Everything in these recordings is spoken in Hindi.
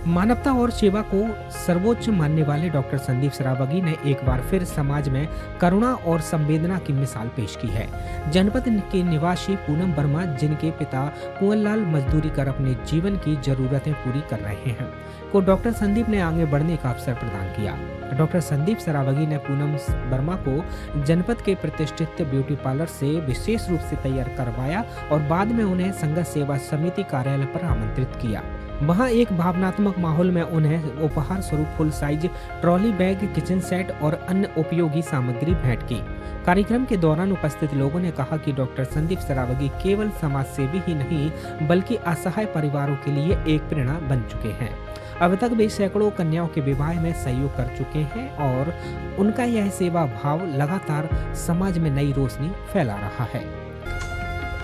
मानवता और सेवा को सर्वोच्च मानने वाले डॉक्टर संदीप सरावगी ने एक बार फिर समाज में करुणा और संवेदना की मिसाल पेश की है। जनपद के निवासी पूनम वर्मा, जिनके पिता कुंवर लाल मजदूरी कर अपने जीवन की जरूरतें पूरी कर रहे हैं, को डॉक्टर संदीप ने आगे बढ़ने का अवसर प्रदान किया। डॉक्टर संदीप सरावगी ने पूनम वर्मा को जनपद के प्रतिष्ठित ब्यूटी पार्लर से विशेष रूप से तैयार करवाया और बाद में उन्हें संघ सेवा समिति कार्यालय पर आमंत्रित किया। वहां एक भावनात्मक माहौल में उन्हें उपहार स्वरूप full size trolley bag, kitchen set और अन्य उपयोगी सामग्री भेंट की। कार्यक्रम के दौरान उपस्थित लोगों ने कहा कि डॉक्टर संदीप सरावगी केवल समाज सेवी ही नहीं बल्कि असहाय परिवारों के लिए एक प्रेरणा बन चुके हैं। अब तक वे सैकड़ों कन्याओं के विवाह में सहयोग कर चुके हैं और उनका यह सेवा भाव लगातार समाज में नई रोशनी फैला रहा है।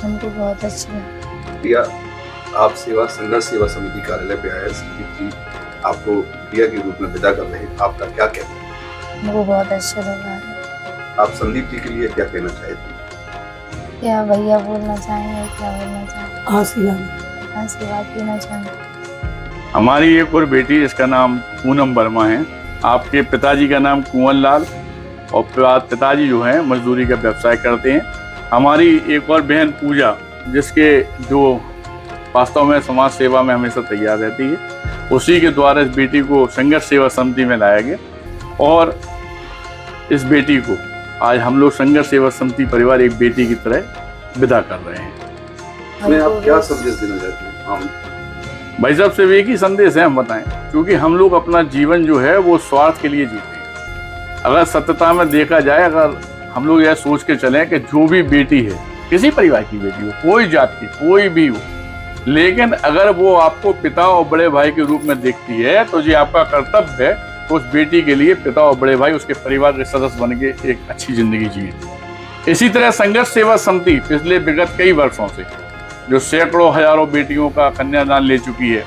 हमको बहुत अच्छा लगा। आप संघर्ष सेवा समिति कार्यालय पे आए, संदीप जी आपको प्रिया के रूप में विदा कर रहे हैं, आपका क्या कहना है? हमको बहुत अच्छा लगा है। आप संदीप जी के लिए क्या कहना चाहते? क्या भैया बोलना चाहेंगे, क्या बोलना चाहेंगे? आशीर्वाद देना चाहेंगे। हमारी एक और बेटी, इसका नाम पूनम वर्मा है। आपके पिताजी का नाम कुंवर लाल और पिताजी जो हैं मजदूरी का व्यवसाय करते हैं। हमारी एक और बहन पूजा, जिसके जो वास्तव में समाज सेवा में हमेशा तैयार रहती है, उसी के द्वारा इस बेटी को संघर्ष सेवा समिति में लाया गया और इस बेटी को आज हम लोग संघर्ष सेवा समिति परिवार एक बेटी की तरह विदा कर रहे हैं। आप क्या संदेश देना चाहते हैं? भाई साहब से एक ही संदेश है, हम बताएं, क्योंकि हम लोग अपना जीवन जो है वो स्वार्थ के लिए जीते हैं। अगर सत्यता में देखा जाए, अगर हम लोग यह सोच के चलें कि जो भी बेटी है, किसी परिवार की बेटी हो, कोई जात की कोई भी हो, लेकिन अगर वो आपको पिता और बड़े भाई के रूप में देखती है तो ये आपका कर्तव्य है उस बेटी के लिए पिता और बड़े भाई उसके परिवार के सदस्य बन के एक अच्छी जिंदगी जिए। इसी तरह संघर्ष सेवा समिति पिछले विगत कई वर्षों से जो सैकड़ों हजारों बेटियों का कन्यादान ले चुकी है,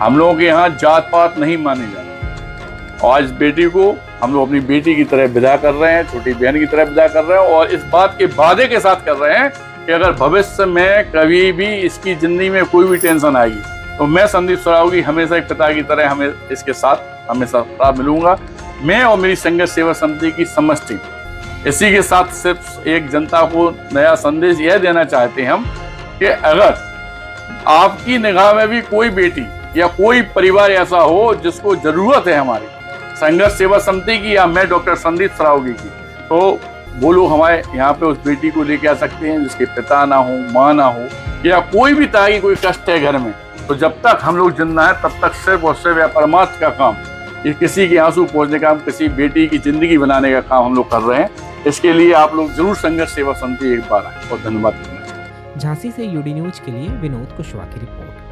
हम लोगों के यहाँ जात पात नहीं माने जाते और आज बेटी को हम लोग अपनी बेटी की तरह विदा कर रहे हैं, छोटी बहन की तरह विदा कर रहे हैं और इस बात के वादे के साथ कर रहे हैं कि अगर भविष्य में कभी भी इसकी जिंदगी में कोई भी टेंशन आएगी तो मैं संदीप सरावगी हमेशा एक पिता की तरह हमें इसके साथ हमेशा मिलूंगा। मैं और मेरी संघर्ष सेवा समिति की समष्टि इसी के साथ सिर्फ एक जनता को नया संदेश यह देना चाहते हैं हम कि अगर आपकी निगाह में भी कोई बेटी या कोई परिवार ऐसा हो जिसको जरूरत है हमारी संघर्ष सेवा समिति की या मैं डॉक्टर संदीप सरावगी की, तो वो लोग हमारे यहाँ पे उस बेटी को लेके आ सकते हैं जिसके पिता ना हो, माँ ना हो या कोई भी तरह की कोई कष्ट है घर में। तो जब तक हम लोग जिंदा हैं तब तक सिर्फ और सिर्फ परमार्थ का काम, ये किसी के आंसू पोंछने का, किसी बेटी की जिंदगी बनाने का काम हम लोग कर रहे हैं। इसके लिए आप लोग जरूर संघर्ष सेवा समिति एक बार आए और धन्यवाद करना चाहिए। झांसी से यूडी न्यूज के लिए विनोद कुशवाहा की रिपोर्ट।